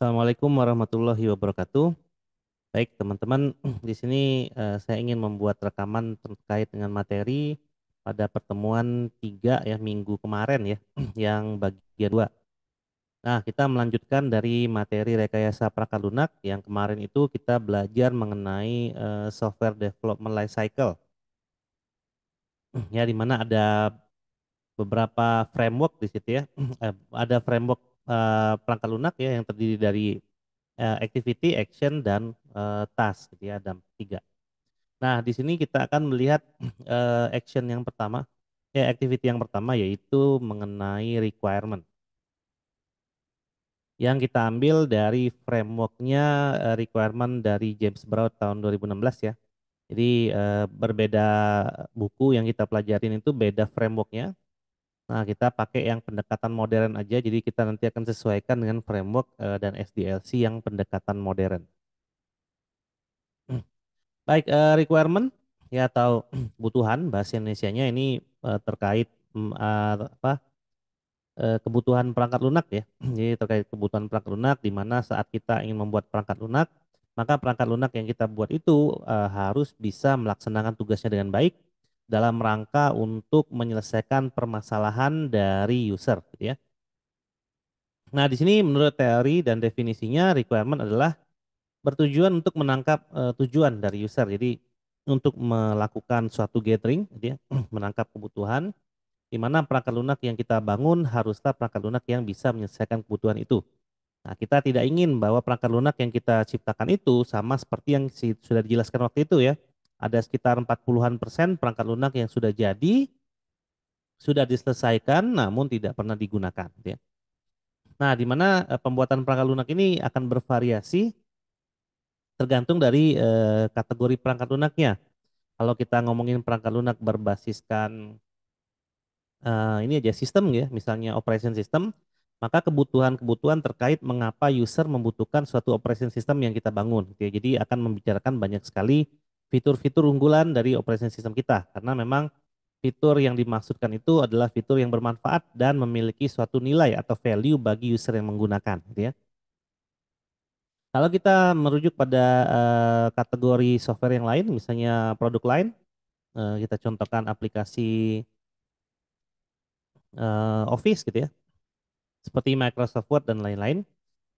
Assalamualaikum warahmatullahi wabarakatuh. Baik, teman-teman, di sini saya ingin membuat rekaman terkait dengan materi pada pertemuan 3 ya minggu kemarin ya, yang bagian 2. Nah, kita melanjutkan dari materi rekayasa perangkat lunak yang kemarin itu kita belajar mengenai software development life cycle. Ya, di mana ada beberapa framework di situ ya. Ada framework perangkat lunak ya yang terdiri dari activity, action, dan task gitu ya, ada 3. Nah, di sini kita akan melihat action yang pertama, ya activity yang pertama yaitu mengenai requirement yang kita ambil dari frameworknya requirement dari James Brown tahun 2016 ya. Jadi berbeda buku yang kita pelajarin itu beda frameworknya. Nah, kita pakai yang pendekatan modern aja, jadi kita nanti akan sesuaikan dengan framework dan SDLC yang pendekatan modern. Baik, requirement ya atau kebutuhan bahasa Indonesianya ini terkait kebutuhan perangkat lunak ya. Jadi terkait kebutuhan perangkat lunak di mana saat kita ingin membuat perangkat lunak, maka perangkat lunak yang kita buat itu harus bisa melaksanakan tugasnya dengan baik dalam rangka untuk menyelesaikan permasalahan dari user gitu ya. Nah, di sini menurut teori dan definisinya requirement adalah bertujuan untuk menangkap tujuan dari user. Jadi untuk melakukan suatu gathering, gitu ya, menangkap kebutuhan, di mana perangkat lunak yang kita bangun haruslah perangkat lunak yang bisa menyelesaikan kebutuhan itu. Nah, kita tidak ingin bahwa perangkat lunak yang kita ciptakan itu sama seperti yang sudah dijelaskan waktu itu ya. Ada sekitar 40-an% perangkat lunak yang sudah jadi, sudah diselesaikan, namun tidak pernah digunakan. Gitu ya. Nah, di mana pembuatan perangkat lunak ini akan bervariasi tergantung dari kategori perangkat lunaknya. Kalau kita ngomongin perangkat lunak berbasiskan ini aja sistem ya, misalnya operation system, maka kebutuhan-kebutuhan terkait mengapa user membutuhkan suatu operation system yang kita bangun. Gitu ya. Jadi akan membicarakan banyak sekali fitur-fitur unggulan dari operation system kita, karena memang fitur yang dimaksudkan itu adalah fitur yang bermanfaat dan memiliki suatu nilai atau value bagi user yang menggunakan. Gitu ya. Kalau kita merujuk pada kategori software yang lain, misalnya produk lain, kita contohkan aplikasi Office gitu ya, seperti Microsoft Word dan lain-lain.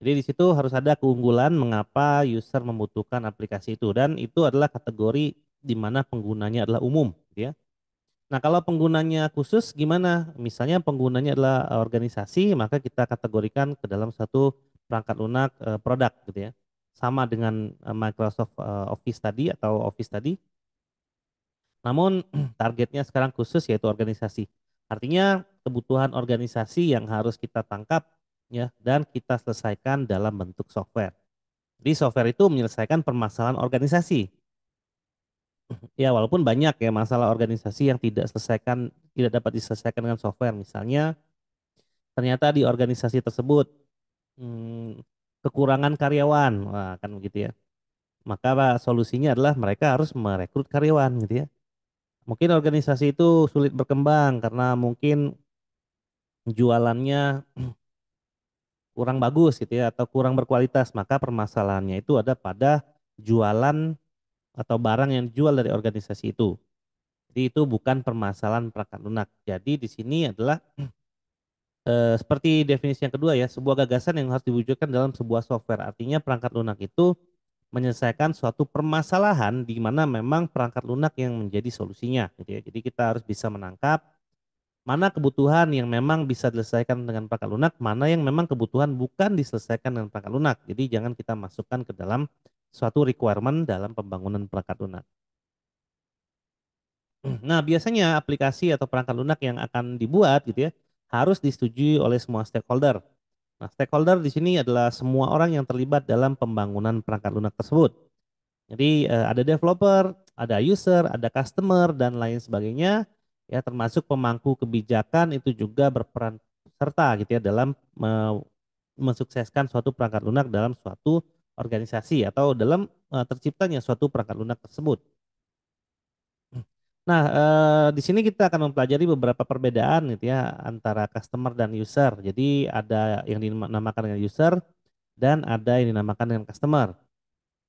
Jadi di situ harus ada keunggulan mengapa user membutuhkan aplikasi itu dan itu adalah kategori di mana penggunanya adalah umum, gitu ya. Nah, kalau penggunanya khusus gimana? Misalnya penggunanya adalah organisasi, maka kita kategorikan ke dalam satu perangkat lunak produk gitu ya. Sama dengan Microsoft Office tadi atau Office tadi. Namun targetnya sekarang khusus yaitu organisasi. Artinya kebutuhan organisasi yang harus kita tangkap ya dan kita selesaikan dalam bentuk software. Jadi software itu menyelesaikan permasalahan organisasi. Ya walaupun banyak ya masalah organisasi yang tidak dapat diselesaikan dengan software. Misalnya ternyata di organisasi tersebut hmm, kekurangan karyawan, wah kan begitu ya. Maka solusinya adalah mereka harus merekrut karyawan gitu ya. Mungkin organisasi itu sulit berkembang karena mungkin jualannya kurang bagus gitu ya atau kurang berkualitas, maka permasalahannya itu ada pada jualan atau barang yang dijual dari organisasi itu. Jadi itu bukan permasalahan perangkat lunak. Jadi di sini adalah seperti definisi yang kedua ya, sebuah gagasan yang harus diwujudkan dalam sebuah software. Artinya perangkat lunak itu menyelesaikan suatu permasalahan di mana memang perangkat lunak yang menjadi solusinya gitu ya. Jadi kita harus bisa menangkap mana kebutuhan yang memang bisa diselesaikan dengan perangkat lunak, mana yang memang kebutuhan bukan diselesaikan dengan perangkat lunak. Jadi jangan kita masukkan ke dalam suatu requirement dalam pembangunan perangkat lunak. Nah, biasanya aplikasi atau perangkat lunak yang akan dibuat gitu ya, harus disetujui oleh semua stakeholder. Nah, stakeholder di sini adalah semua orang yang terlibat dalam pembangunan perangkat lunak tersebut. Jadi ada developer, ada user, ada customer dan lain sebagainya ya termasuk pemangku kebijakan itu juga berperan serta gitu ya dalam mensukseskan suatu perangkat lunak dalam suatu organisasi atau dalam terciptanya suatu perangkat lunak tersebut. Nah, di sini kita akan mempelajari beberapa perbedaan gitu ya antara customer dan user. Jadi ada yang dinamakan dengan user, dan ada yang dinamakan dengan customer.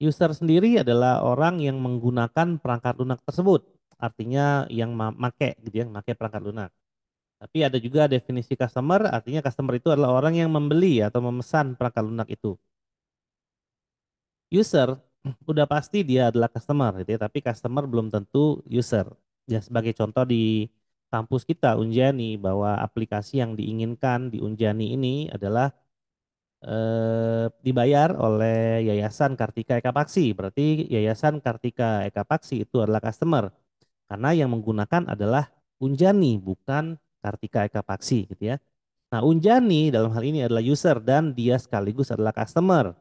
User sendiri adalah orang yang menggunakan perangkat lunak tersebut, artinya yang make gitu ya, make perangkat lunak. Tapi ada juga definisi customer, artinya customer itu adalah orang yang membeli atau memesan perangkat lunak itu. User udah pasti dia adalah customer gitu ya, tapi customer belum tentu user. Ya sebagai contoh di kampus kita Unjani bahwa aplikasi yang diinginkan di Unjani ini adalah dibayar oleh Yayasan Kartika Eka Paksi. Berarti Yayasan Kartika Eka Paksi itu adalah customer karena yang menggunakan adalah Unjani bukan Kartika Eka Paksi gitu ya. Nah, Unjani dalam hal ini adalah user dan dia sekaligus adalah customer.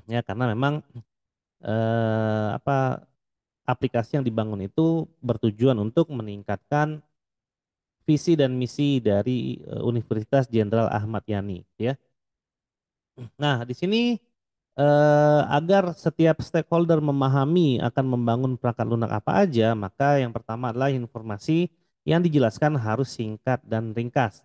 Ya, karena memang apa aplikasi yang dibangun itu bertujuan untuk meningkatkan visi dan misi dari Universitas Jenderal Ahmad Yani ya. Nah, di sini agar setiap stakeholder memahami akan membangun perangkat lunak apa aja, maka yang pertama adalah informasi yang dijelaskan harus singkat dan ringkas.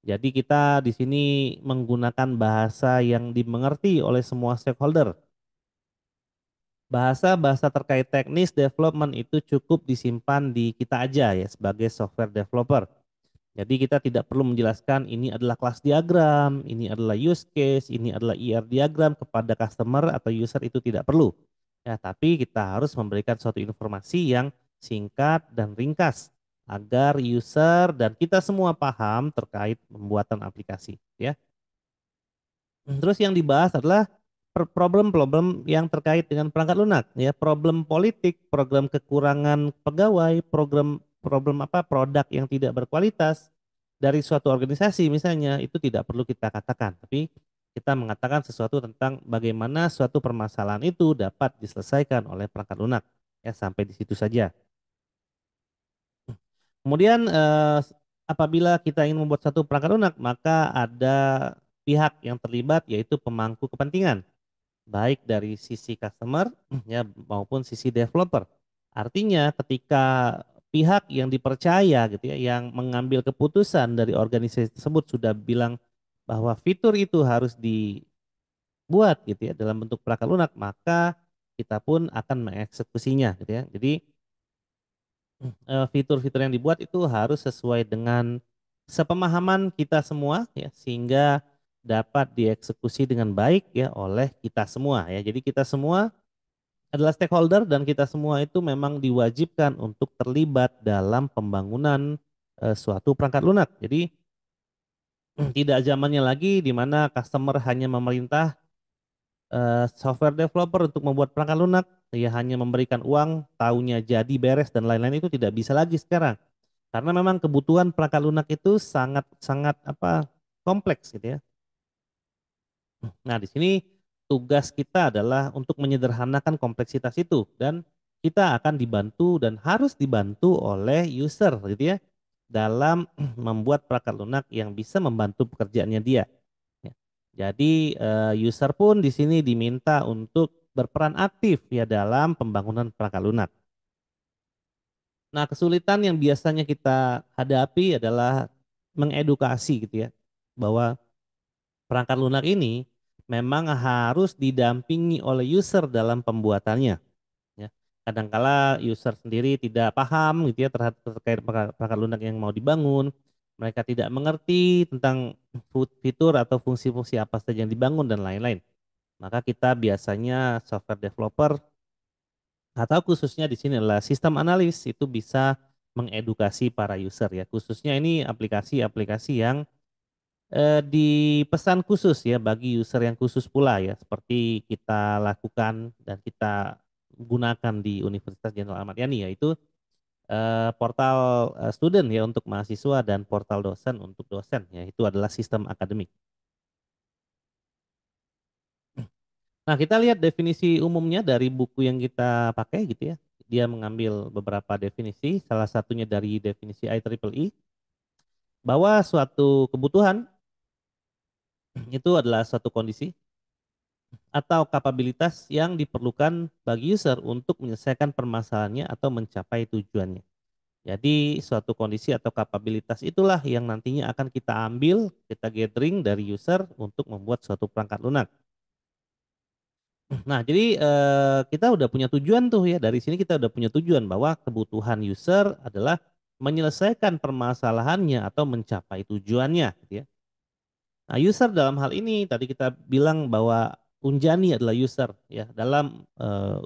Jadi kita di sini menggunakan bahasa yang dimengerti oleh semua stakeholder. Bahasa-bahasa terkait teknis development itu cukup disimpan di kita aja ya sebagai software developer. Jadi kita tidak perlu menjelaskan ini adalah kelas diagram, ini adalah use case, ini adalah IR diagram kepada customer atau user itu tidak perlu. Ya, tapi kita harus memberikan suatu informasi yang singkat dan ringkas agar user dan kita semua paham terkait pembuatan aplikasi, ya. Terus yang dibahas adalah problem-problem yang terkait dengan perangkat lunak, ya, problem politik, program kekurangan pegawai, program problem apa produk yang tidak berkualitas dari suatu organisasi misalnya itu tidak perlu kita katakan, tapi kita mengatakan sesuatu tentang bagaimana suatu permasalahan itu dapat diselesaikan oleh perangkat lunak, ya sampai di situ saja. Kemudian apabila kita ingin membuat satu perangkat lunak, maka ada pihak yang terlibat yaitu pemangku kepentingan baik dari sisi customer ya maupun sisi developer. Artinya ketika pihak yang dipercaya gitu ya yang mengambil keputusan dari organisasi tersebut sudah bilang bahwa fitur itu harus dibuat gitu ya dalam bentuk perangkat lunak, maka kita pun akan mengeksekusinya gitu ya. Jadi fitur-fitur yang dibuat itu harus sesuai dengan sepemahaman kita semua ya sehingga dapat dieksekusi dengan baik ya oleh kita semua ya. Jadi kita semua adalah stakeholder dan kita semua itu memang diwajibkan untuk terlibat dalam pembangunan suatu perangkat lunak. Jadi tidak zamannya lagi di mana customer hanya memerintah software developer untuk membuat perangkat lunak, ya hanya memberikan uang, taunya jadi beres dan lain-lain itu tidak bisa lagi sekarang. Karena memang kebutuhan perangkat lunak itu sangat sangat apa kompleks gitu ya. Nah, di sini tugas kita adalah untuk menyederhanakan kompleksitas itu dan kita akan dibantu dan harus dibantu oleh user gitu ya dalam membuat perangkat lunak yang bisa membantu pekerjaannya dia. Ya. Jadi user pun di sini diminta untuk berperan aktif ya dalam pembangunan perangkat lunak. Nah, kesulitan yang biasanya kita hadapi adalah mengedukasi gitu ya bahwa perangkat lunak ini memang harus didampingi oleh user dalam pembuatannya. Ya. Kadangkala user sendiri tidak paham gitu ya terkait perangkat lunak yang mau dibangun. Mereka tidak mengerti tentang fitur atau fungsi-fungsi apa saja yang dibangun dan lain-lain. Maka kita biasanya software developer atau khususnya di sini adalah sistem analis itu bisa mengedukasi para user ya. Khususnya ini aplikasi-aplikasi yang dipesan khusus ya bagi user yang khusus pula ya seperti kita lakukan dan kita gunakan di Universitas Jenderal Ahmad Yani yaitu portal student ya untuk mahasiswa dan portal dosen untuk dosen ya itu adalah sistem akademik. Nah, kita lihat definisi umumnya dari buku yang kita pakai gitu ya. Dia mengambil beberapa definisi, salah satunya dari definisi IEEE bahwa suatu kebutuhan itu adalah suatu kondisi atau kapabilitas yang diperlukan bagi user untuk menyelesaikan permasalahannya atau mencapai tujuannya. Jadi suatu kondisi atau kapabilitas itulah yang nantinya akan kita ambil, kita gathering dari user untuk membuat suatu perangkat lunak. Nah, jadi kita udah punya tujuan tuh ya. Dari sini kita udah punya tujuan bahwa kebutuhan user adalah menyelesaikan permasalahannya atau mencapai tujuannya, gitu ya. Nah, user dalam hal ini tadi kita bilang bahwa Unjani adalah user ya dalam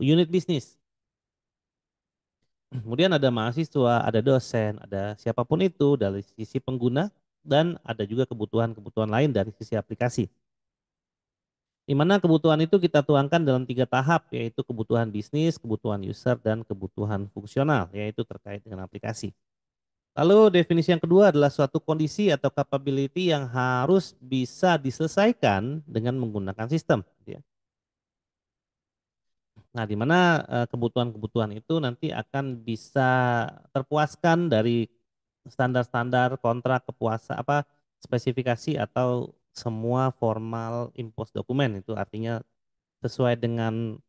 unit bisnis. Kemudian ada mahasiswa, ada dosen, ada siapapun itu dari sisi pengguna dan ada juga kebutuhan-kebutuhan lain dari sisi aplikasi. Di mana kebutuhan itu kita tuangkan dalam 3 tahap, yaitu kebutuhan bisnis, kebutuhan user, dan kebutuhan fungsional, yaitu terkait dengan aplikasi. Lalu definisi yang kedua adalah suatu kondisi atau capability yang harus bisa diselesaikan dengan menggunakan sistem, gitu ya. Nah, di mana kebutuhan-kebutuhan itu nanti akan bisa terpuaskan dari standar-standar kontrak kepuasa apa spesifikasi atau semua formal impos dokumen itu artinya sesuai dengan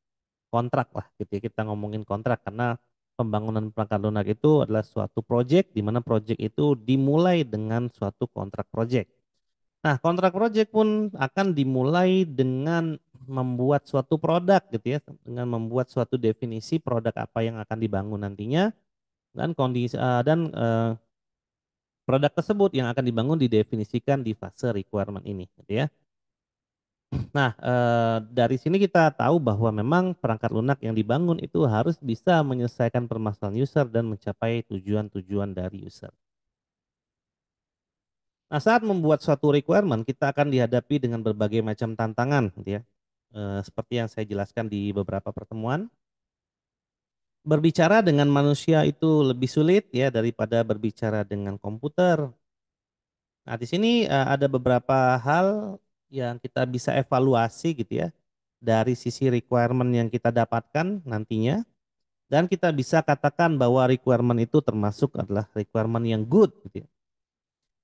kontrak lah gitu ya. Kita ngomongin kontrak karena pembangunan perangkat lunak itu adalah suatu proyek di mana proyek itu dimulai dengan suatu kontrak proyek. Nah, kontrak proyek pun akan dimulai dengan membuat suatu produk gitu ya, dengan membuat suatu definisi produk apa yang akan dibangun nantinya dan kondisi produk tersebut yang akan dibangun didefinisikan di fase requirement ini gitu ya. Nah, dari sini kita tahu bahwa memang perangkat lunak yang dibangun itu harus bisa menyelesaikan permasalahan user dan mencapai tujuan-tujuan dari user. Nah, saat membuat suatu requirement, kita akan dihadapi dengan berbagai macam tantangan, gitu ya. Seperti yang saya jelaskan di beberapa pertemuan, berbicara dengan manusia itu lebih sulit ya daripada berbicara dengan komputer. Nah, di sini ada beberapa hal yang kita bisa evaluasi gitu ya dari sisi requirement yang kita dapatkan nantinya dan kita bisa katakan bahwa requirement itu termasuk adalah requirement yang good gitu ya.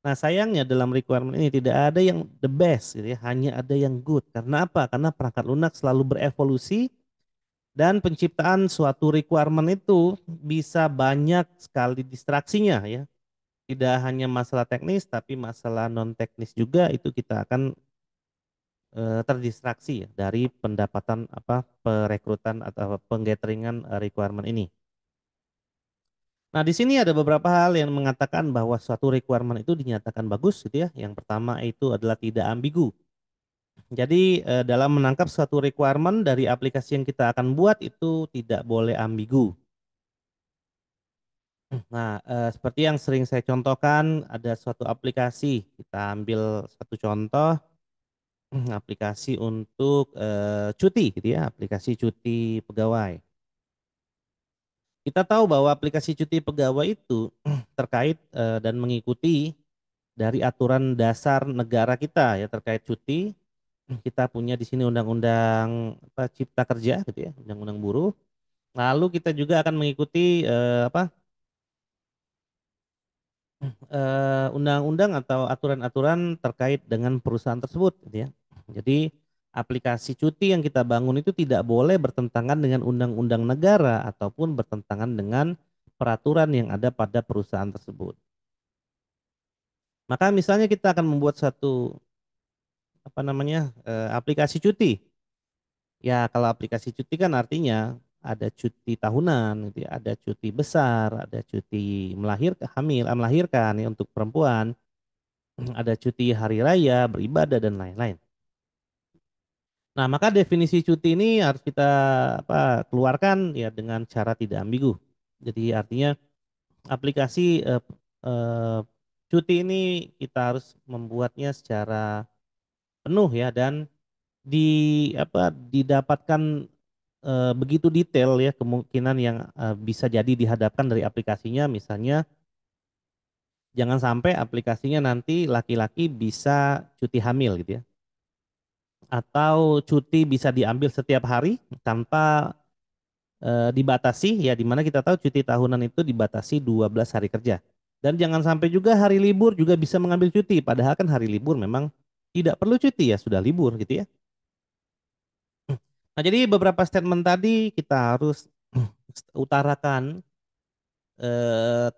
Nah, sayangnya dalam requirement ini tidak ada yang the best gitu ya, hanya ada yang good. Karena apa? Karena perangkat lunak selalu berevolusi dan penciptaan suatu requirement itu bisa banyak sekali distraksinya ya. Tidak hanya masalah teknis tapi masalah non teknis juga itu kita akan terdistraksi ya dari pendapatan apa perekrutan atau penggateringan requirement ini. Nah, di sini ada beberapa hal yang mengatakan bahwa suatu requirement itu dinyatakan bagus gitu ya. Yang pertama itu adalah tidak ambigu. Jadi dalam menangkap suatu requirement dari aplikasi yang kita akan buat itu tidak boleh ambigu. Nah, seperti yang sering saya contohkan ada suatu aplikasi, kita ambil satu contoh aplikasi untuk cuti gitu ya, aplikasi cuti pegawai. Kita tahu bahwa aplikasi cuti pegawai itu terkait dan mengikuti dari aturan dasar negara kita ya terkait cuti. Kita punya di sini undang-undang Cipta Kerja gitu ya, undang-undang buruh. Lalu kita juga akan mengikuti undang-undang atau aturan-aturan terkait dengan perusahaan tersebut gitu ya. Jadi aplikasi cuti yang kita bangun itu tidak boleh bertentangan dengan undang-undang negara ataupun bertentangan dengan peraturan yang ada pada perusahaan tersebut. Maka misalnya kita akan membuat satu aplikasi cuti. Ya, kalau aplikasi cuti kan artinya ada cuti tahunan, gitu ya, ada cuti besar, ada cuti melahirkan ya untuk perempuan, ada cuti hari raya, beribadah dan lain-lain. Nah, maka definisi cuti ini harus kita keluarkan ya dengan cara tidak ambigu. Jadi artinya aplikasi eh, cuti ini kita harus membuatnya secara penuh ya dan didapatkan begitu detail ya kemungkinan yang bisa jadi dihadapkan dari aplikasinya misalnya jangan sampai aplikasinya nanti laki-laki bisa cuti hamil gitu ya atau cuti bisa diambil setiap hari tanpa dibatasi ya dimana kita tahu cuti tahunan itu dibatasi 12 hari kerja dan jangan sampai juga hari libur juga bisa mengambil cuti padahal kan hari libur memang tidak perlu cuti ya sudah libur gitu ya. Nah, jadi beberapa statement tadi kita harus utarakan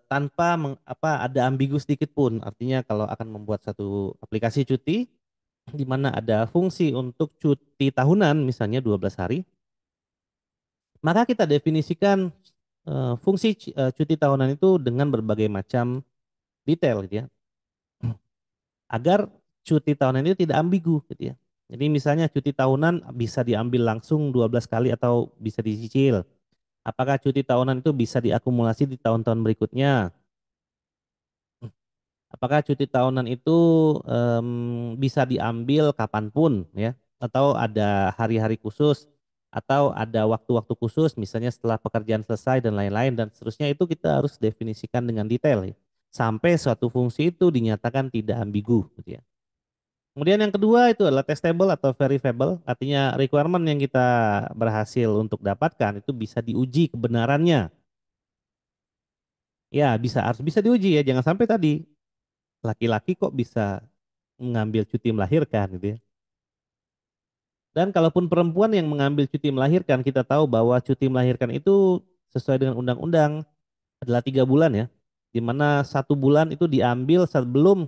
tanpa ada ambigu sedikit pun. Artinya kalau akan membuat satu aplikasi cuti di mana ada fungsi untuk cuti tahunan misalnya 12 hari, maka kita definisikan fungsi cuti tahunan itu dengan berbagai macam detail gitu ya, agar cuti tahunan itu tidak ambigu gitu ya. Jadi misalnya cuti tahunan bisa diambil langsung 12 kali atau bisa dicicil. Apakah cuti tahunan itu bisa diakumulasi di tahun-tahun berikutnya? Apakah cuti tahunan itu bisa diambil kapanpun ya? Atau ada hari-hari khusus? Atau ada waktu-waktu khusus misalnya setelah pekerjaan selesai dan lain-lain dan seterusnya itu kita harus definisikan dengan detail ya. Sampai suatu fungsi itu dinyatakan tidak ambigu gitu ya. Kemudian yang kedua itu adalah testable atau verifiable, artinya requirement yang kita berhasil untuk dapatkan itu bisa diuji kebenarannya. Ya, harus bisa diuji ya, jangan sampai tadi laki-laki kok bisa mengambil cuti melahirkan gitu ya. Dan kalaupun perempuan yang mengambil cuti melahirkan, kita tahu bahwa cuti melahirkan itu sesuai dengan undang-undang adalah 3 bulan ya, di mana 1 bulan itu diambil sebelum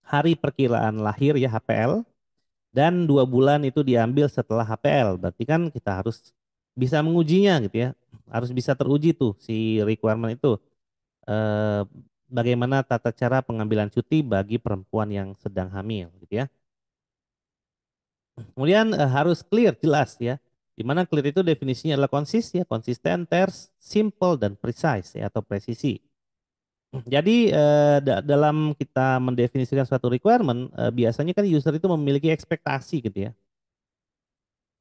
hari perkiraan lahir ya HPL, dan 2 bulan itu diambil setelah HPL. Berarti kan kita harus bisa mengujinya gitu ya, harus bisa teruji tuh si requirement itu. Eh, Bagaimana tata cara pengambilan cuti bagi perempuan yang sedang hamil gitu ya. Kemudian harus clear, jelas ya. Di mana clear itu definisinya adalah konsisten, terse, simple dan precise ya atau presisi. Jadi dalam kita mendefinisikan suatu requirement, biasanya kan user itu memiliki ekspektasi gitu ya.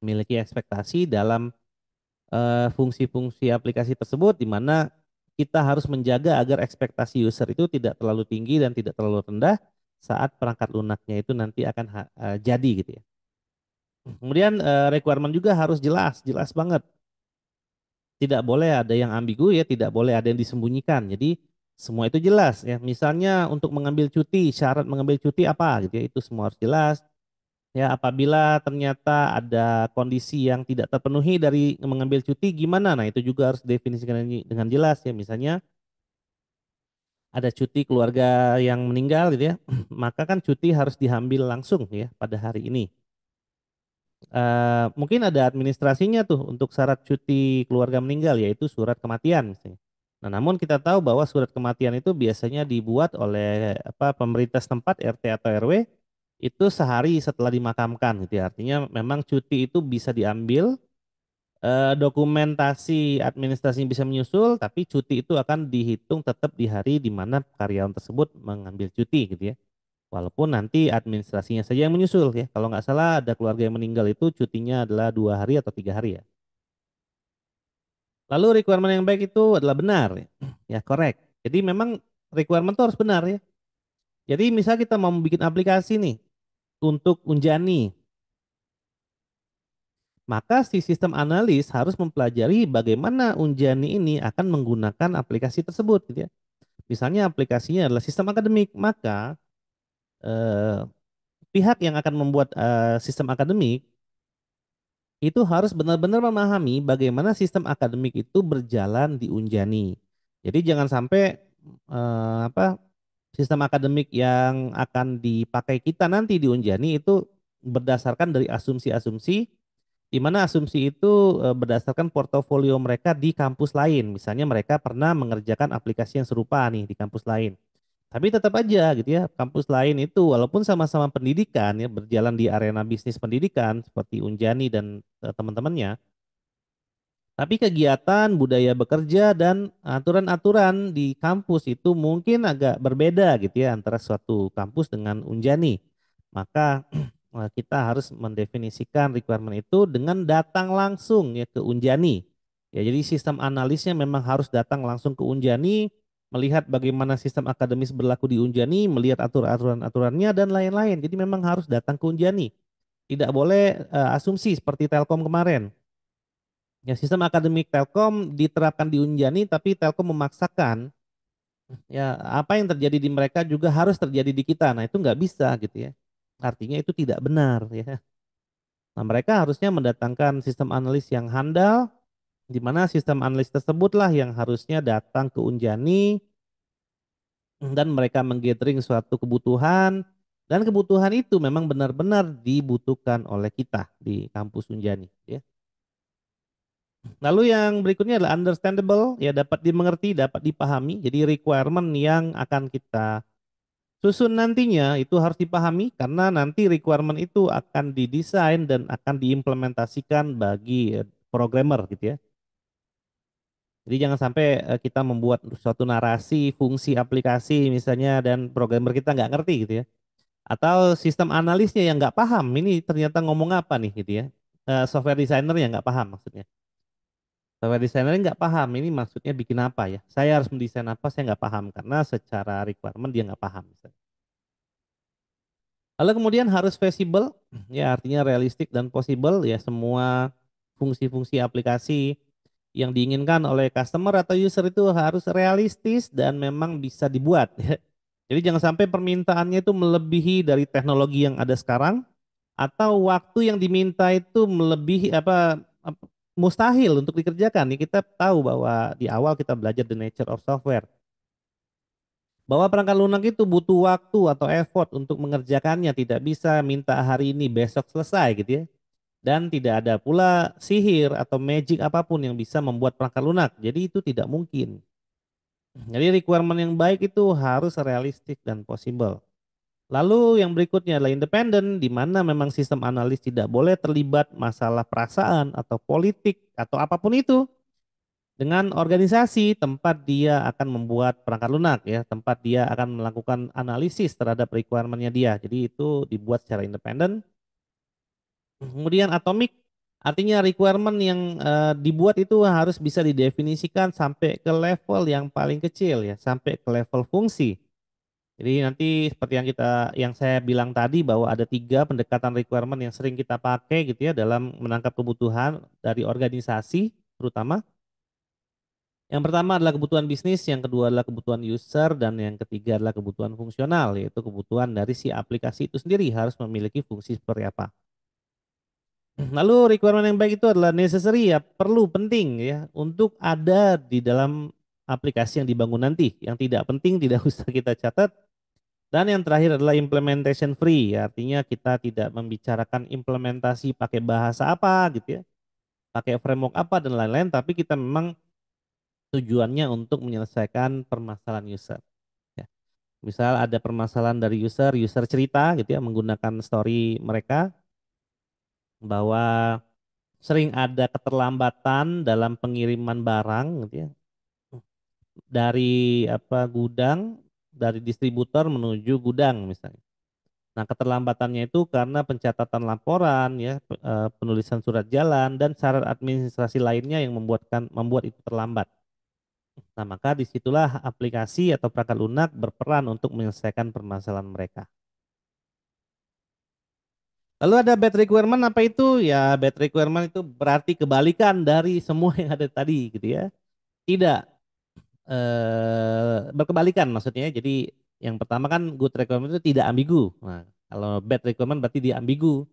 Memiliki ekspektasi dalam fungsi-fungsi aplikasi tersebut di mana kita harus menjaga agar ekspektasi user itu tidak terlalu tinggi dan tidak terlalu rendah saat perangkat lunaknya itu nanti akan jadi gitu ya. Kemudian requirement juga harus jelas, jelas banget. Tidak boleh ada yang ambigu ya, tidak boleh ada yang disembunyikan. Jadi semua itu jelas ya. Misalnya untuk mengambil cuti, syarat mengambil cuti apa gitu ya, itu semua harus jelas. Ya, apabila ternyata ada kondisi yang tidak terpenuhi dari mengambil cuti gimana? Nah, itu juga harus definisikan dengan jelas ya. Misalnya ada cuti keluarga yang meninggal gitu ya, maka kan cuti harus diambil langsung ya pada hari ini. Mungkin ada administrasinya tuh untuk syarat cuti keluarga meninggal yaitu surat kematian misalnya. Nah, namun kita tahu bahwa surat kematian itu biasanya dibuat oleh pemerintah setempat RT atau RW itu sehari setelah dimakamkan gitu ya. Artinya memang cuti itu bisa diambil, dokumentasi administrasi bisa menyusul, tapi cuti itu akan dihitung tetap di hari di mana karyawan tersebut mengambil cuti gitu ya. Walaupun nanti administrasinya saja yang menyusul ya. Kalau nggak salah ada keluarga yang meninggal itu cutinya adalah 2 hari atau 3 hari ya. Lalu requirement yang baik itu adalah benar ya, ya correct. Jadi memang requirement itu harus benar ya. Jadi misal kita mau bikin aplikasi nih untuk Unjani, maka si sistem analis harus mempelajari bagaimana Unjani ini akan menggunakan aplikasi tersebut gitu ya. Misalnya aplikasinya adalah sistem akademik, maka eh, pihak yang akan membuat sistem akademik itu harus benar-benar memahami bagaimana sistem akademik itu berjalan di Unjani. Jadi jangan sampai sistem akademik yang akan dipakai kita nanti di Unjani itu berdasarkan dari asumsi-asumsi di mana asumsi itu berdasarkan portofolio mereka di kampus lain. Misalnya mereka pernah mengerjakan aplikasi yang serupa nih di kampus lain. Tapi tetap aja gitu ya, kampus lain itu walaupun sama-sama pendidikan ya berjalan di arena bisnis pendidikan seperti Unjani dan teman-temannya, tapi kegiatan, budaya bekerja dan aturan-aturan di kampus itu mungkin agak berbeda gitu ya antara suatu kampus dengan Unjani. Maka kita harus mendefinisikan requirement itu dengan datang langsung ya ke Unjani. Ya, jadi sistem analisnya memang harus datang langsung ke Unjani, melihat bagaimana sistem akademis berlaku di Unjani, melihat aturan-aturannya dan lain-lain. Jadi memang harus datang ke Unjani. Tidak boleh asumsi seperti Telkom kemarin. Ya, sistem akademik Telkom diterapkan di Unjani, tapi Telkom memaksakan ya apa yang terjadi di mereka juga harus terjadi di kita. Nah, itu nggak bisa gitu ya. Artinya itu tidak benar ya. Nah, mereka harusnya mendatangkan sistem analis yang handal, di mana sistem analis tersebutlah yang harusnya datang ke Unjani dan mereka menggathering suatu kebutuhan dan kebutuhan itu memang benar-benar dibutuhkan oleh kita di kampus Unjani ya. Lalu yang berikutnya adalah understandable ya, dapat dimengerti, dapat dipahami. Jadi requirement yang akan kita susun nantinya itu harus dipahami karena nanti requirement itu akan didesain dan akan diimplementasikan bagi programmer gitu ya. Jadi jangan sampai kita membuat suatu narasi, fungsi aplikasi misalnya dan programmer kita nggak ngerti gitu ya. Atau sistem analisnya yang nggak paham ini ternyata ngomong apa nih gitu ya. Software designer yang nggak paham maksudnya. Software designer nggak paham ini maksudnya bikin apa ya. Saya harus mendesain apa saya nggak paham karena secara requirement dia nggak paham. Lalu kemudian harus feasible, ya artinya realistik dan possible ya semua fungsi-fungsi aplikasi yang diinginkan oleh customer atau user itu harus realistis dan memang bisa dibuat. Ya. Jadi jangan sampai permintaannya itu melebihi dari teknologi yang ada sekarang atau waktu yang diminta itu melebihi mustahil untuk dikerjakan. Nih kita tahu bahwa di awal kita belajar the nature of software bahwa perangkat lunak itu butuh waktu atau effort untuk mengerjakannya, tidak bisa minta hari ini besok selesai gitu ya. Dan tidak ada pula sihir atau magic apapun yang bisa membuat perangkat lunak. Jadi itu tidak mungkin. Jadi requirement yang baik itu harus realistik dan possible. Lalu yang berikutnya adalah independen, di mana memang sistem analis tidak boleh terlibat masalah perasaan atau politik atau apapun itu dengan organisasi tempat dia akan membuat perangkat lunak ya, tempat dia akan melakukan analisis terhadap requirement-nya dia. Jadi itu dibuat secara independen. Kemudian atomik artinya requirement yang dibuat itu harus bisa didefinisikan sampai ke level yang paling kecil ya, sampai ke level fungsi. Jadi nanti seperti yang saya bilang tadi bahwa ada 3 pendekatan requirement yang sering kita pakai gitu ya dalam menangkap kebutuhan dari organisasi terutama. Yang pertama adalah kebutuhan bisnis, yang kedua adalah kebutuhan user, dan yang ketiga adalah kebutuhan fungsional, yaitu kebutuhan dari si aplikasi itu sendiri harus memiliki fungsi seperti apa. Lalu requirement yang baik itu adalah necessary ya, perlu, penting ya, untuk ada di dalam aplikasi yang dibangun nanti. Yang tidak penting tidak usah kita catat. Dan yang terakhir adalah implementation free, ya, artinya kita tidak membicarakan implementasi pakai bahasa apa gitu ya, pakai framework apa dan lain-lain, tapi kita memang tujuannya untuk menyelesaikan permasalahan user. Ya. Misal ada permasalahan dari user, user cerita gitu ya menggunakan story mereka bahwa sering ada keterlambatan dalam pengiriman barang gitu ya dari gudang dari distributor menuju gudang misalnya. Nah, keterlambatannya itu karena pencatatan laporan ya, penulisan surat jalan dan syarat administrasi lainnya yang membuat itu terlambat. Nah, maka disitulah aplikasi atau perangkat lunak berperan untuk menyelesaikan permasalahan mereka. Lalu ada bad requirement, apa itu? Ya, bad requirement itu berarti kebalikan dari semua yang ada tadi gitu ya. Tidak berkebalikan maksudnya. Jadi yang pertama kan good requirement itu tidak ambigu. Nah, kalau bad requirement berarti dia ambigu.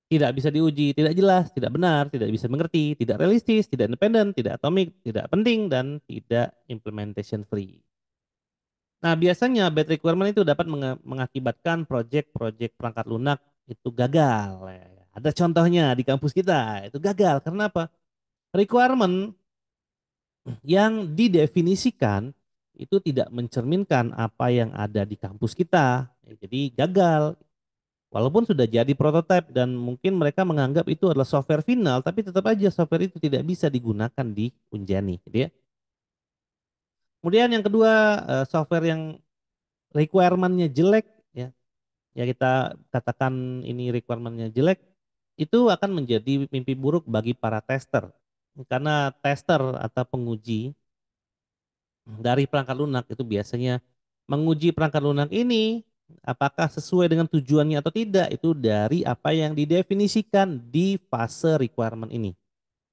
Tidak bisa diuji, tidak jelas, tidak benar, tidak bisa mengerti, tidak realistis, tidak independen, tidak atomik, tidak penting, dan tidak implementation free. Nah, biasanya bad requirement itu dapat mengakibatkan proyek-proyek perangkat lunak itu gagal. Ya. Ada contohnya di kampus kita, itu gagal. Karena apa? Requirement yang didefinisikan itu tidak mencerminkan apa yang ada di kampus kita. Ya, jadi gagal. Walaupun sudah jadi prototipe dan mungkin mereka menganggap itu adalah software final, tapi tetap aja software itu tidak bisa digunakan di Unjani. Gitu ya. Kemudian yang kedua, software yang requirement-nya jelek, ya, ya kita katakan ini requirement-nya jelek, itu akan menjadi mimpi buruk bagi para tester. Karena tester atau penguji dari perangkat lunak itu biasanya menguji perangkat lunak ini apakah sesuai dengan tujuannya atau tidak itu dari apa yang didefinisikan di fase requirement ini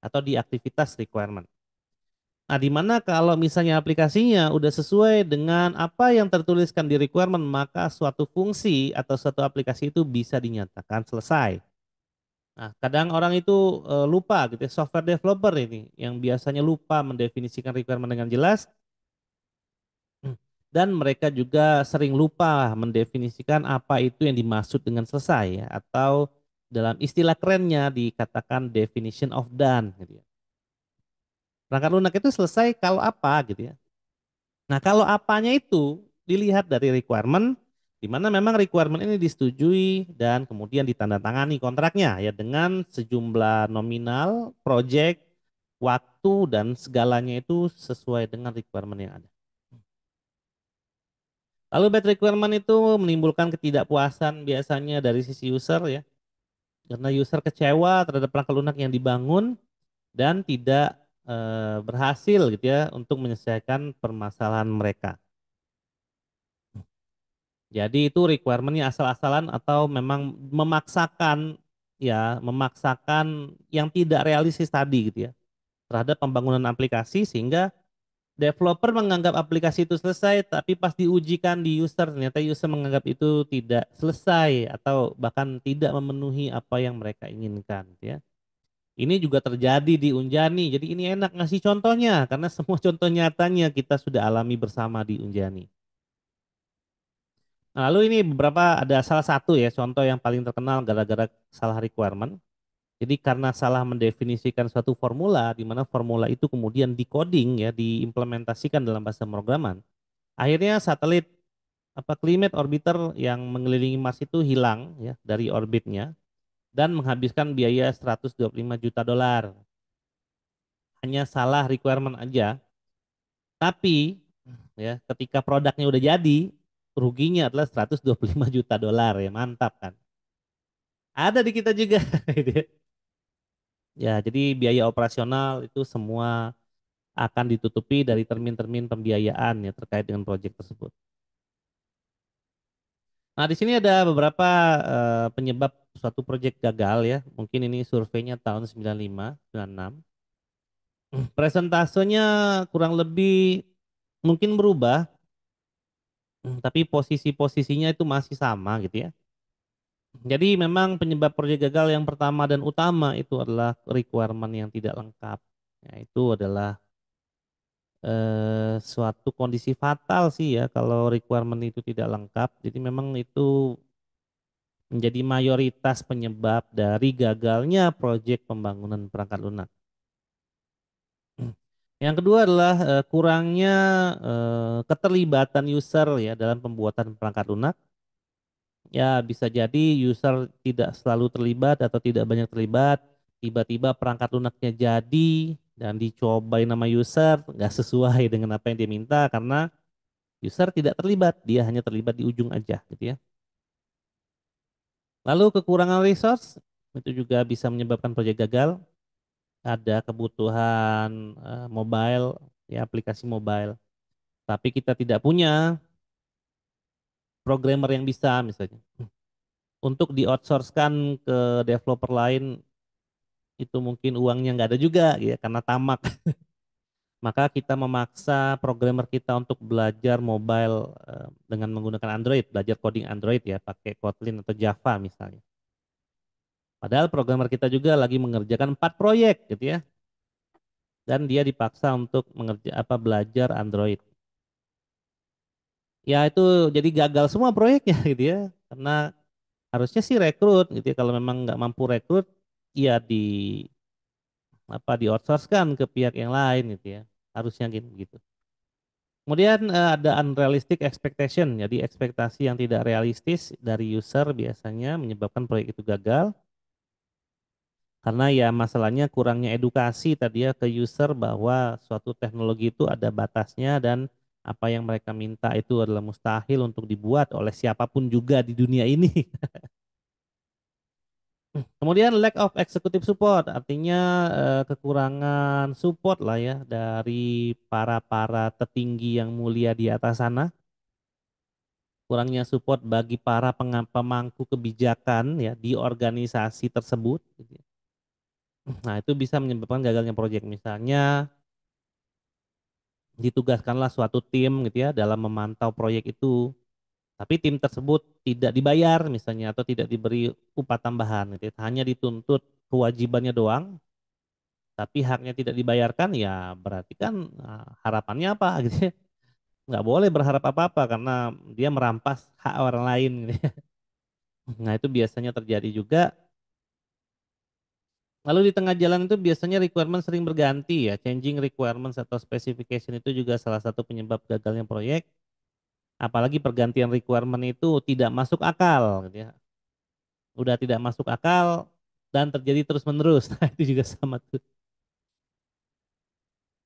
atau di aktivitas requirement. Nah, di mana kalau misalnya aplikasinya udah sesuai dengan apa yang tertuliskan di requirement, maka suatu fungsi atau suatu aplikasi itu bisa dinyatakan selesai. Nah, kadang orang itu lupa gitu ya, software developer ini yang biasanya lupa mendefinisikan requirement dengan jelas. Dan mereka juga sering lupa mendefinisikan apa itu yang dimaksud dengan selesai ya, atau dalam istilah kerennya dikatakan definition of done gitu ya. Perangkat lunak itu selesai kalau apa gitu ya. Nah, kalau apanya itu dilihat dari requirement di mana memang requirement ini disetujui dan kemudian ditandatangani kontraknya ya dengan sejumlah nominal, project, waktu dan segalanya itu sesuai dengan requirement yang ada. Lalu bad requirement itu menimbulkan ketidakpuasan biasanya dari sisi user ya, karena user kecewa terhadap perangkat lunak yang dibangun dan tidak berhasil gitu ya untuk menyelesaikan permasalahan mereka. Jadi itu requirementnya asal-asalan atau memang memaksakan ya, memaksakan yang tidak realistis tadi gitu ya terhadap pembangunan aplikasi sehingga developer menganggap aplikasi itu selesai, tapi pas diujikan di user, ternyata user menganggap itu tidak selesai atau bahkan tidak memenuhi apa yang mereka inginkan, ya. Ini juga terjadi di Unjani. Jadi ini enak ngasih contohnya karena semua contoh nyatanya kita sudah alami bersama di Unjani. Nah, lalu ini beberapa ada salah satu ya contoh yang paling terkenal gara-gara salah requirement. Jadi karena salah mendefinisikan suatu formula, di mana formula itu kemudian di-coding ya, diimplementasikan dalam bahasa pemrograman. Akhirnya satelit Climate Orbiter yang mengelilingi Mars itu hilang ya dari orbitnya dan menghabiskan biaya 125 juta dolar. Hanya salah requirement aja. Tapi ya ketika produknya udah jadi, ruginya adalah 125 juta dolar ya. Mantap kan? Ada di kita juga. Gitu ya. Ya, jadi biaya operasional itu semua akan ditutupi dari termin-termin pembiayaan ya terkait dengan proyek tersebut. Nah, di sini ada beberapa penyebab suatu proyek gagal ya. Mungkin ini surveinya tahun 95, 96. Presentasenya kurang lebih mungkin berubah, tapi posisi-posisinya itu masih sama gitu ya. Jadi memang penyebab proyek gagal yang pertama dan utama itu adalah requirement yang tidak lengkap. Ya, itu adalah suatu kondisi fatal sih ya kalau requirement itu tidak lengkap. Jadi memang itu menjadi mayoritas penyebab dari gagalnya proyek pembangunan perangkat lunak. Yang kedua adalah kurangnya keterlibatan user ya dalam pembuatan perangkat lunak. Ya bisa jadi user tidak selalu terlibat atau tidak banyak terlibat. Tiba-tiba perangkat lunaknya jadi dan dicobain nama user nggak sesuai dengan apa yang dia minta karena user tidak terlibat, dia hanya terlibat di ujung aja gitu ya. Lalu kekurangan resource itu juga bisa menyebabkan proyek gagal. Ada kebutuhan mobile, ya aplikasi mobile. Tapi kita tidak punya programmer yang bisa misalnya. Untuk di outsourcekan ke developer lain itu mungkin uangnya nggak ada juga ya karena tamak. Maka kita memaksa programmer kita untuk belajar mobile dengan menggunakan Android, belajar coding Android ya, pakai Kotlin atau Java misalnya. Padahal programmer kita juga lagi mengerjakan 4 proyek gitu ya. Dan dia dipaksa untuk belajar Android. Ya itu jadi gagal semua proyeknya gitu ya. Karena harusnya sih rekrut gitu ya. Kalau memang nggak mampu rekrut, ya di outsource kan ke pihak yang lain gitu ya. Harusnya gitu. Kemudian ada unrealistic expectation. Jadi ekspektasi yang tidak realistis dari user biasanya menyebabkan proyek itu gagal. Karena ya masalahnya kurangnya edukasi tadi ya ke user bahwa suatu teknologi itu ada batasnya dan apa yang mereka minta itu adalah mustahil untuk dibuat oleh siapapun juga di dunia ini. Kemudian lack of executive support artinya kekurangan support lah ya dari para petinggi yang mulia di atas sana. Kurangnya support bagi para pemangku kebijakan ya di organisasi tersebut. Gitu ya. Nah, itu bisa menyebabkan gagalnya proyek. Misalnya ditugaskanlah suatu tim gitu ya dalam memantau proyek itu, Tapi tim tersebut tidak dibayar misalnya atau tidak diberi upah tambahan gitu ya. Hanya dituntut kewajibannya doang, tapi haknya tidak dibayarkan ya berarti kan harapannya apa gitu ya. Nggak boleh berharap apa-apa karena dia merampas hak orang lain gitu ya. Nah itu biasanya terjadi juga. Lalu di tengah jalan itu biasanya requirement sering berganti ya. Changing requirements atau specification itu juga salah satu penyebab gagalnya proyek. Apalagi pergantian requirement itu tidak masuk akal gitu ya. Udah tidak masuk akal dan terjadi terus-menerus. Nah, itu juga sama tuh.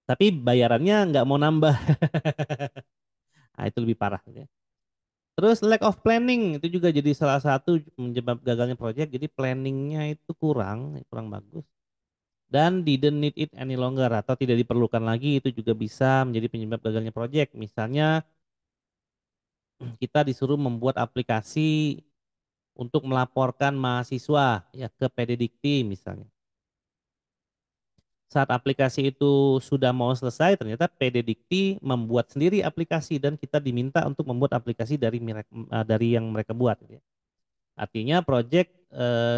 Tapi bayarannya nggak mau nambah. Nah, itu lebih parah gitu ya. Terus lack of planning itu juga jadi salah satu penyebab gagalnya proyek. Jadi planningnya itu kurang, kurang bagus. Dan didn't need it any longer atau tidak diperlukan lagi itu juga bisa menjadi penyebab gagalnya proyek. Misalnya kita disuruh membuat aplikasi untuk melaporkan mahasiswa ya ke PDDikti misalnya. Saat aplikasi itu sudah mau selesai, ternyata PDDikti membuat sendiri aplikasi dan kita diminta untuk membuat aplikasi dari yang mereka buat. Gitu ya. Artinya proyek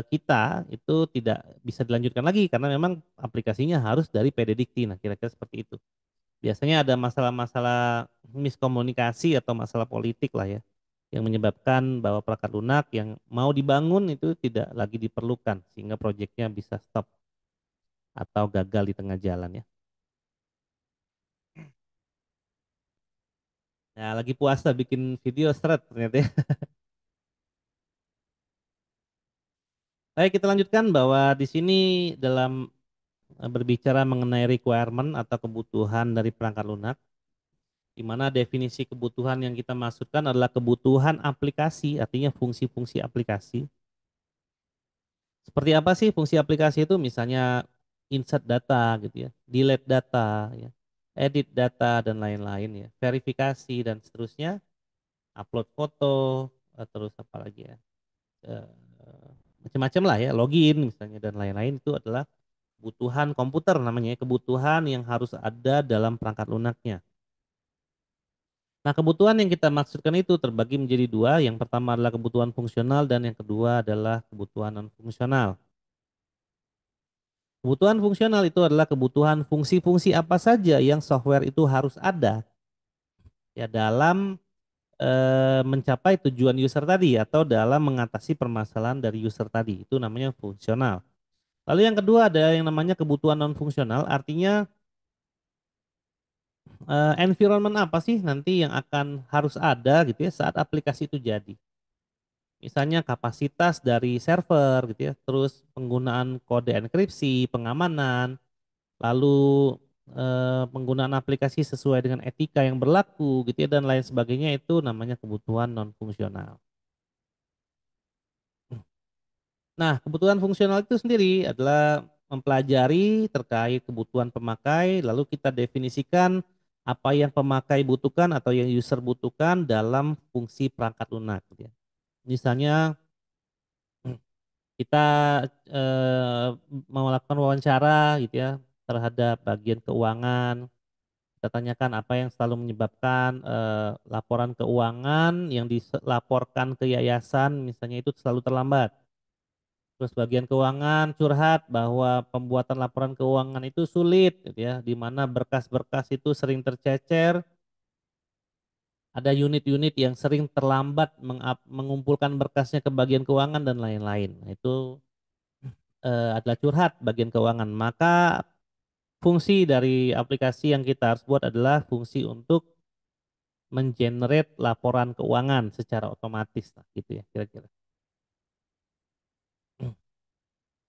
kita itu tidak bisa dilanjutkan lagi karena memang aplikasinya harus dari PDDikti. Nah, kira-kira seperti itu. Biasanya ada masalah-masalah miskomunikasi atau masalah politik lah ya yang menyebabkan bahwa perangkat lunak yang mau dibangun itu tidak lagi diperlukan sehingga proyeknya bisa stop atau gagal di tengah jalan ya. Ya lagi puasa bikin video seret ternyata ya. Baik kita lanjutkan bahwa di sini dalam berbicara mengenai requirement atau kebutuhan dari perangkat lunak, di mana definisi kebutuhan yang kita maksudkan adalah kebutuhan aplikasi, artinya fungsi-fungsi aplikasi. Seperti apa sih fungsi aplikasi itu? Misalnya insert data gitu ya, delete data ya, edit data dan lain-lain ya, verifikasi dan seterusnya, upload foto, terus apa lagi ya, eh, macam-macam lah ya, login misalnya dan lain-lain itu adalah kebutuhan komputer namanya ya, kebutuhan yang harus ada dalam perangkat lunaknya. Nah, kebutuhan yang kita maksudkan itu terbagi menjadi dua. Yang pertama adalah kebutuhan fungsional dan yang kedua adalah kebutuhan non fungsional. Kebutuhan fungsional itu adalah kebutuhan fungsi-fungsi apa saja yang software itu harus ada ya dalam mencapai tujuan user tadi atau dalam mengatasi permasalahan dari user tadi. Itu namanya fungsional. Lalu yang kedua ada yang namanya kebutuhan non fungsional, artinya environment apa sih nanti yang akan harus ada gitu ya saat aplikasi itu jadi. Misalnya kapasitas dari server gitu ya, terus penggunaan kode enkripsi, pengamanan, lalu penggunaan aplikasi sesuai dengan etika yang berlaku gitu ya dan lain sebagainya itu namanya kebutuhan non fungsional. Nah, kebutuhan fungsional itu sendiri adalah mempelajari terkait kebutuhan pemakai, lalu kita definisikan apa yang pemakai butuhkan atau yang user butuhkan dalam fungsi perangkat lunak. Gitu ya. Misalnya kita eh, melakukan wawancara gitu ya terhadap bagian keuangan. Kita tanyakan apa yang selalu menyebabkan laporan keuangan yang dilaporkan ke yayasan misalnya itu selalu terlambat. Terus bagian keuangan curhat bahwa pembuatan laporan keuangan itu sulit gitu ya, di mana berkas-berkas itu sering tercecer, ada unit-unit yang sering terlambat mengumpulkan berkasnya ke bagian keuangan dan lain-lain. Nah, itu adalah curhat bagian keuangan. Maka fungsi dari aplikasi yang kita harus buat adalah fungsi untuk mengenerate laporan keuangan secara otomatis, nah, gitu ya kira-kira.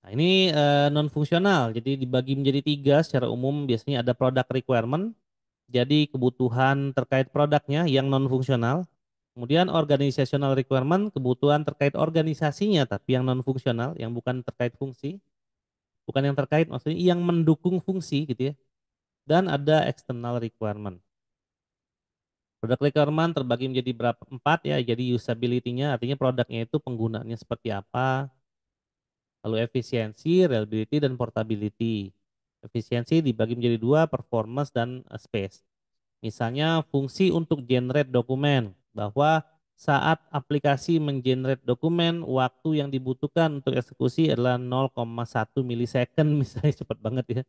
Nah, ini non fungsional, jadi dibagi menjadi tiga secara umum. Biasanya ada product requirement, jadi kebutuhan terkait produknya yang non fungsional. Kemudian organizational requirement, kebutuhan terkait organisasinya tapi yang non fungsional, yang bukan terkait fungsi, bukan yang terkait maksudnya yang mendukung fungsi gitu ya. Dan ada external requirement. Product requirement terbagi menjadi berapa? Empat ya, jadi usability-nya artinya produknya itu penggunaannya seperti apa, lalu efisiensi, reliability, dan portability. Efisiensi dibagi menjadi dua, performance dan space. Misalnya fungsi untuk generate dokumen, bahwa Saat aplikasi mengenerate dokumen, waktu yang dibutuhkan untuk eksekusi adalah 0,1 milisecond, misalnya cepat banget ya.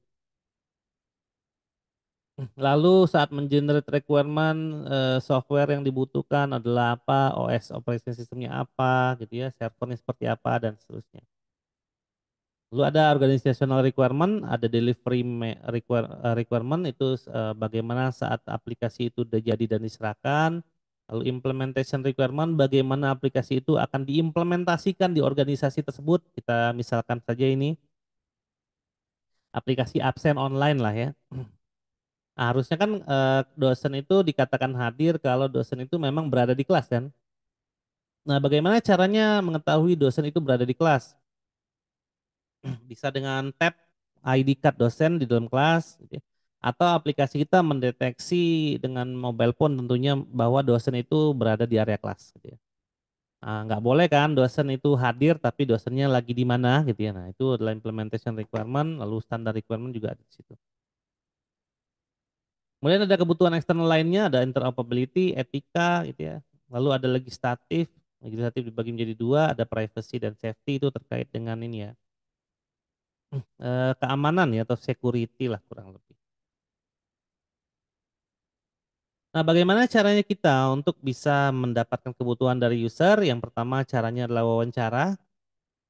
Lalu saat mengenerate requirement, software yang dibutuhkan adalah apa, OS operation systemnya apa, gitu ya, servernya seperti apa dan seterusnya. Lalu ada organizational requirement, ada delivery requirement itu bagaimana saat aplikasi itu sudah jadi dan diserahkan. Lalu implementation requirement, bagaimana aplikasi itu akan diimplementasikan di organisasi tersebut. Kita misalkan saja ini aplikasi absen online lah ya. Nah, harusnya kan dosen itu dikatakan hadir kalau dosen itu memang berada di kelas kan. Nah, bagaimana caranya mengetahui dosen itu berada di kelas? Bisa dengan tab ID card dosen di dalam kelas, gitu ya. Atau aplikasi kita mendeteksi dengan mobile phone tentunya bahwa dosen itu berada di area kelas, gitu ya. Nah, nggak boleh kan dosen itu hadir tapi dosennya lagi di mana gitu ya. Nah, itu adalah implementation requirement, lalu standar requirement juga ada di situ. Kemudian ada kebutuhan eksternal lainnya, ada interoperability, etika gitu ya. Lalu ada legislatif, legislatif dibagi menjadi dua, ada privacy dan safety itu terkait dengan ini ya, keamanan ya atau security lah kurang lebih. Nah, bagaimana caranya kita untuk bisa mendapatkan kebutuhan dari user? Yang pertama caranya adalah wawancara.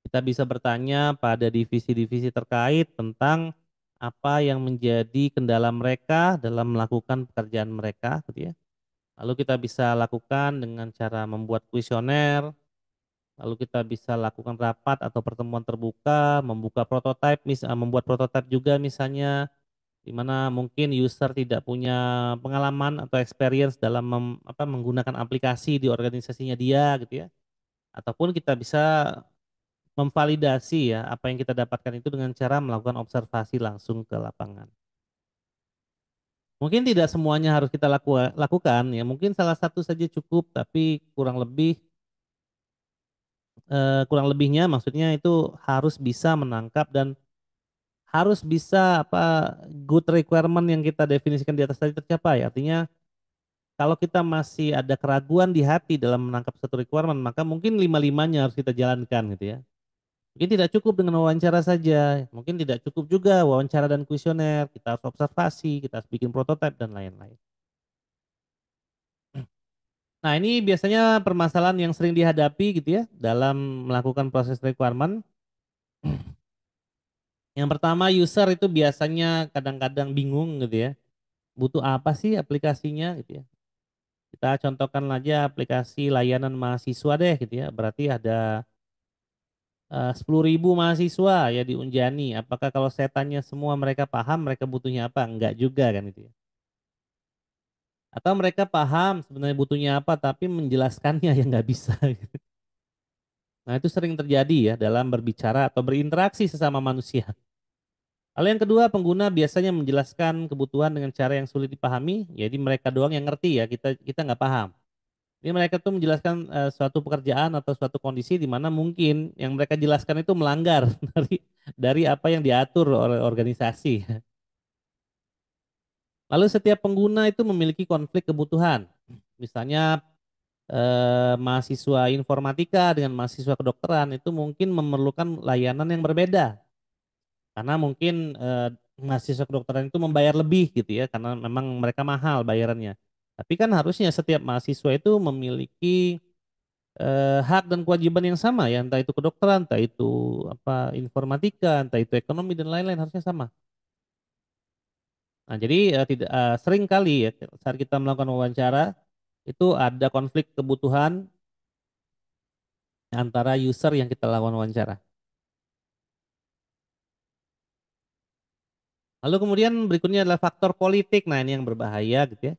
Kita bisa bertanya pada divisi-divisi terkait tentang apa yang menjadi kendala mereka dalam melakukan pekerjaan mereka, gitu ya. Lalu kita bisa lakukan dengan cara membuat kuesioner, lalu kita bisa lakukan rapat atau pertemuan terbuka, membuka prototipe, membuat prototipe juga misalnya, di mana mungkin user tidak punya pengalaman atau experience dalam menggunakan aplikasi di organisasinya dia gitu ya. Ataupun kita bisa memvalidasi ya apa yang kita dapatkan itu dengan cara melakukan observasi langsung ke lapangan. Mungkin tidak semuanya harus kita lakukan ya, mungkin salah satu saja cukup, tapi kurang lebihnya maksudnya itu harus bisa menangkap dan harus bisa good requirement yang kita definisikan di atas tadi tercapai. Artinya kalau kita masih ada keraguan di hati dalam menangkap satu requirement, maka mungkin lima-limanya harus kita jalankan gitu ya. Mungkin tidak cukup dengan wawancara saja, mungkin tidak cukup juga wawancara dan kuesioner, kita harus observasi, kita harus bikin prototipe dan lain-lain. Nah, ini biasanya permasalahan yang sering dihadapi gitu ya dalam melakukan proses requirement. Yang pertama user itu biasanya kadang-kadang bingung gitu ya. Butuh apa sih aplikasinya gitu ya. Kita contohkan aja aplikasi layanan mahasiswa deh gitu ya. Berarti ada 10.000 mahasiswa ya di Unjani. Apakah kalau saya tanya semua mereka paham mereka butuhnya apa? Enggak juga kan itu ya. Atau mereka paham sebenarnya butuhnya apa tapi menjelaskannya yang nggak bisa. Nah itu sering terjadi ya dalam berbicara atau berinteraksi sesama manusia. Lalu yang kedua, pengguna biasanya menjelaskan kebutuhan dengan cara yang sulit dipahami, jadi mereka doang yang ngerti ya, kita kita nggak paham. Ini mereka tuh menjelaskan suatu pekerjaan atau suatu kondisi di mana mungkin yang mereka jelaskan itu melanggar dari apa yang diatur oleh organisasi. Lalu setiap pengguna itu memiliki konflik kebutuhan. Misalnya mahasiswa informatika dengan mahasiswa kedokteran itu mungkin memerlukan layanan yang berbeda. Karena mungkin mahasiswa kedokteran itu membayar lebih gitu ya, karena memang mereka mahal bayarannya. Tapi kan harusnya setiap mahasiswa itu memiliki hak dan kewajiban yang sama ya, entah itu kedokteran, entah itu informatika, entah itu ekonomi dan lain-lain harusnya sama. Nah, jadi tidak sering kali ya saat kita melakukan wawancara itu ada konflik kebutuhan antara user yang kita lakukan wawancara. Lalu kemudian berikutnya adalah faktor politik. Nah, ini yang berbahaya gitu ya.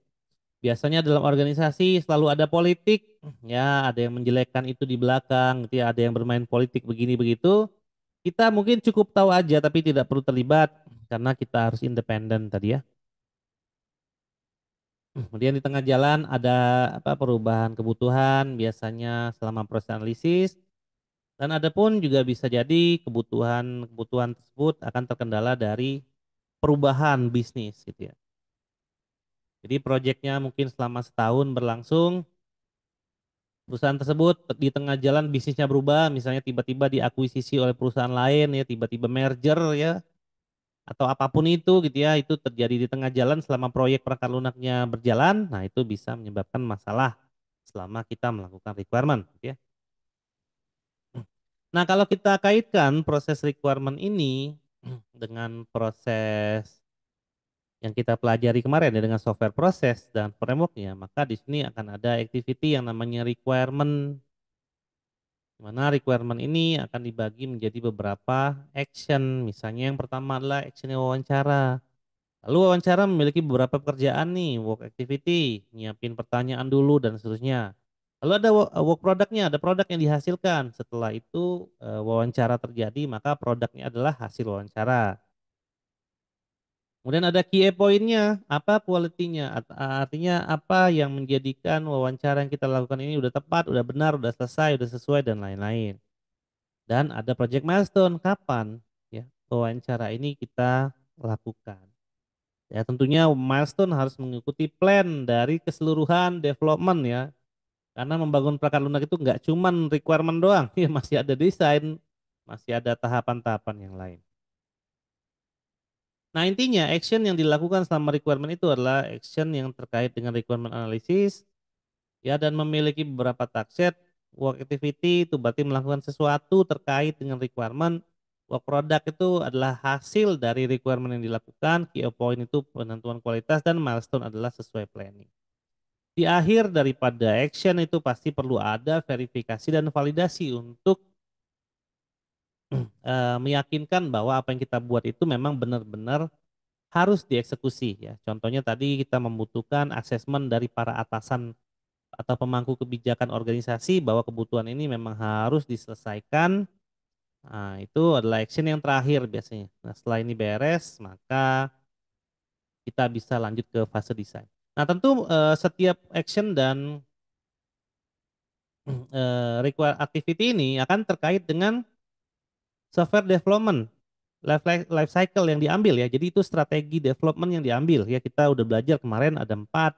Biasanya dalam organisasi selalu ada politik, ya ada yang menjelekkan itu di belakang, gitu ya, ada yang bermain politik begini begitu. Kita mungkin cukup tahu aja tapi tidak perlu terlibat karena kita harus independen tadi ya. Kemudian di tengah jalan ada perubahan kebutuhan biasanya selama proses analisis dan ada pun juga bisa jadi kebutuhan tersebut akan terkendala dari perubahan bisnis gitu ya. Jadi proyeknya mungkin selama setahun berlangsung. Perusahaan tersebut di tengah jalan bisnisnya berubah, misalnya tiba-tiba diakuisisi oleh perusahaan lain ya, tiba-tiba merger ya, atau apapun itu gitu ya, itu terjadi di tengah jalan selama proyek perangkat lunaknya berjalan, nah itu bisa menyebabkan masalah selama kita melakukan requirement gitu ya. Nah, kalau kita kaitkan proses requirement ini dengan proses yang kita pelajari kemarin ya dengan software proses dan frameworknya, maka di sini akan ada activity yang namanya requirement, di mana requirement ini akan dibagi menjadi beberapa action. Misalnya yang pertama adalah action wawancara. Lalu wawancara memiliki beberapa pekerjaan nih, work activity, nyiapin pertanyaan dulu dan seterusnya. Lalu ada work produknya, ada produk yang dihasilkan. Setelah itu wawancara terjadi, maka produknya adalah hasil wawancara. Kemudian ada key point-nya, apa quality-nya, artinya apa yang menjadikan wawancara yang kita lakukan ini udah tepat, udah benar, udah selesai, udah sesuai dan lain-lain. Dan ada project milestone, kapan ya wawancara ini kita lakukan. Ya tentunya milestone harus mengikuti plan dari keseluruhan development ya. Karena membangun perangkat lunak itu nggak cuman requirement doang, ya masih ada desain, masih ada tahapan-tahapan yang lain. Nah intinya action yang dilakukan selama requirement itu adalah action yang terkait dengan requirement analysis ya dan memiliki beberapa task set. Work activity itu berarti melakukan sesuatu terkait dengan requirement. Work product itu adalah hasil dari requirement yang dilakukan. Key point itu penentuan kualitas dan milestone adalah sesuai planning. Di akhir daripada action itu pasti perlu ada verifikasi dan validasi untuk meyakinkan bahwa apa yang kita buat itu memang benar-benar harus dieksekusi ya. Contohnya tadi kita membutuhkan asesmen dari para atasan atau pemangku kebijakan organisasi bahwa kebutuhan ini memang harus diselesaikan. Nah, itu adalah action yang terakhir biasanya. Nah, setelah ini beres, maka kita bisa lanjut ke fase desain. Nah, tentu setiap action dan require activity ini akan terkait dengan software development life cycle yang diambil ya. Jadi itu strategi development yang diambil ya. Kita udah belajar kemarin ada 4,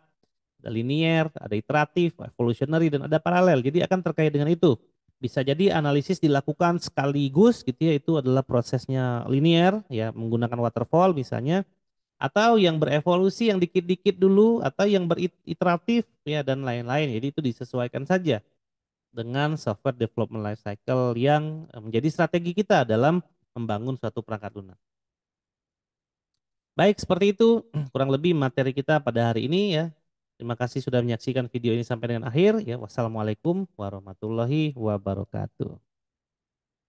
ada linear, ada iteratif, evolutionary dan ada paralel. Jadi akan terkait dengan itu. Bisa jadi analisis dilakukan sekaligus gitu ya, itu adalah prosesnya linear ya menggunakan waterfall misalnya, atau yang berevolusi yang dikit-dikit dulu atau yang beriteratif ya dan lain-lain. Jadi itu disesuaikan saja dengan software development life cycle yang menjadi strategi kita dalam membangun suatu perangkat lunak. Baik, seperti itu kurang lebih materi kita pada hari ini ya. Terima kasih sudah menyaksikan video ini sampai dengan akhir ya. Wassalamualaikum warahmatullahi wabarakatuh.